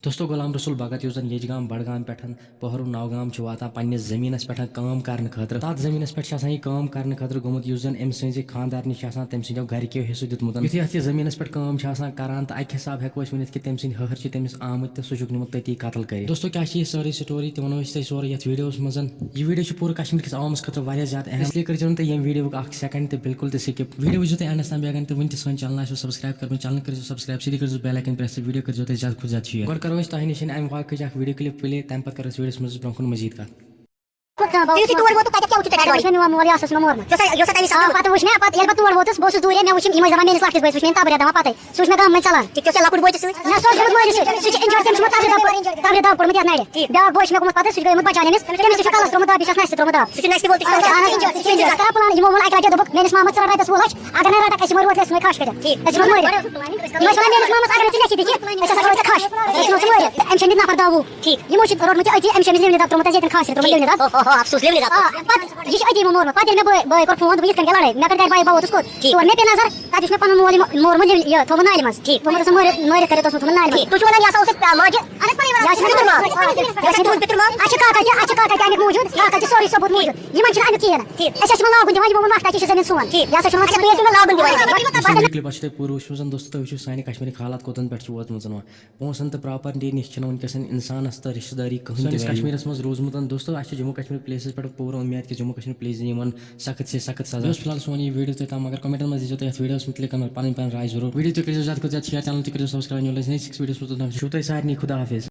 دوستو غلام رسول بھگت یُس زن یجگام بڈگام پٮ۪ٹھ پہرو نوگام چھُ واتان پننِس زٔمیٖنس پٮ۪ٹھ کٲم کرنہٕ خٲطرٕ تتھ زٔمیٖنس پٮ۪ٹھ چھِ آسان یہِ کٲم کرنہٕ خٲطرٕ گوٚمُت یُس زن أمۍ سٕنٛزِ خانٛدارنہِ چھِ آسان تٔمۍ سٕنٛدیو گرِکیو حِصہٕ دیُتمُت یُتھُے اتھ یہِ زٔمیٖنس پٮ۪ٹھ کٲم چھِ آسان کران تہٕ اکہِ حساب ہٮ۪کو أسۍ ؤنِتھ کہِ تٔمۍ سٕنٛدۍ ہہر چھِ تٔمِس آمٕتۍ تہٕ سُہ چھُکھ نِمُت تٔتی قتل کٔرِتھ دوستو کیاہ چھِ یہِ سٲرٕے سٹوری تہِ ونو أسۍ تۄہہِ سورُے یتھ ویٖڈیوس منٛز یہِ ویٖڈیو چھُ پوٗرٕ کشمیٖر کِس عوامس خٲطرٕ واریاہ زیادٕ اہم اسلیے کٔرزیٚو نہٕ تُہۍ ییٚمہِ ویٖڈیوُک اکھ سیکنڈ تہِ بالکل تہِ سِکِپ ویٖڈیو وٕچھزیٚو تُہۍ اینڈس تام بیگن تہٕ وٕنہِ تہِ سٲنۍ چنل آسیو سبسکرایب کٔرمٕژ چنل کٔرزیٚو سبسکرایب سیٚودُے کٔرزیٚو بیل آیکن پریس تہٕ ویٖڈیو کٔرزیٚو تُہۍ زیادٕ کھۄتہٕ زیادٕ شیر گۄڈٕ کرو أسۍ تۄہہِ نِش امہِ واقعٕچ اکھ ویٖڈیو کلپ پلے تمہِ پتہٕ کرو أسۍ ویٖڈیوس منٛز برونٛہہ کُن مزیٖد کتھ افسوس لے یہ مورمت پہ بھائی کور فون یہ لڑائی مے کر بھائی بہت تو مے پہ نظر تک پن مول مورمت یہ تھو نالہ مز مارت کر تھو نالہ مز تھی ونان یہ ماجہ امیک موجود سوری ثبوت موجود یہ امیک کہین اچھا لاگن دان وقت تھی زمین سون کلپ آسہِ تۄہہِ پوٗرٕ وٕچھمٕژ دوستو تُہۍ وٕچھِو سانہِ کشمیٖرٕکۍ حالات کوٚتَن پٮ۪ٹھ چھِ وٲژمٕژ پونٛسَن تہٕ پراپرٹی نِش چھِنہٕ وٕنکیٚس اِنسانَس تہٕ رِشتہٕ دٲری کٕہٕنۍ تہِ کشمیٖرَس منٛز روٗزمُت دوستو اَسہِ چھِ جموں کشمیٖر پلیسَس پٮ۪ٹھ پوٗرٕ اُمید کہِ جموں کشمیٖر پلیس یِمن سخت سے سخت سزا اوس فِلحال سون یہِ ویٖڈیو تۄہہِ تام مگر کمنٹن منٛز دیٖزیو تُہۍ یَتھ ویٖڈیوَس مُتعلِق پنٕنۍ رائے ضروٗر ویٖڈیو تہِ کٔرِزیو زیادٕ کھۄتہٕ زیادٕ شیر چنل تہِ کٔرِزیو سبسکرایب نیکسٹ ویٖڈیوَس منٛز چھُو تۄہہِ سارنٕے خُدا حافِظ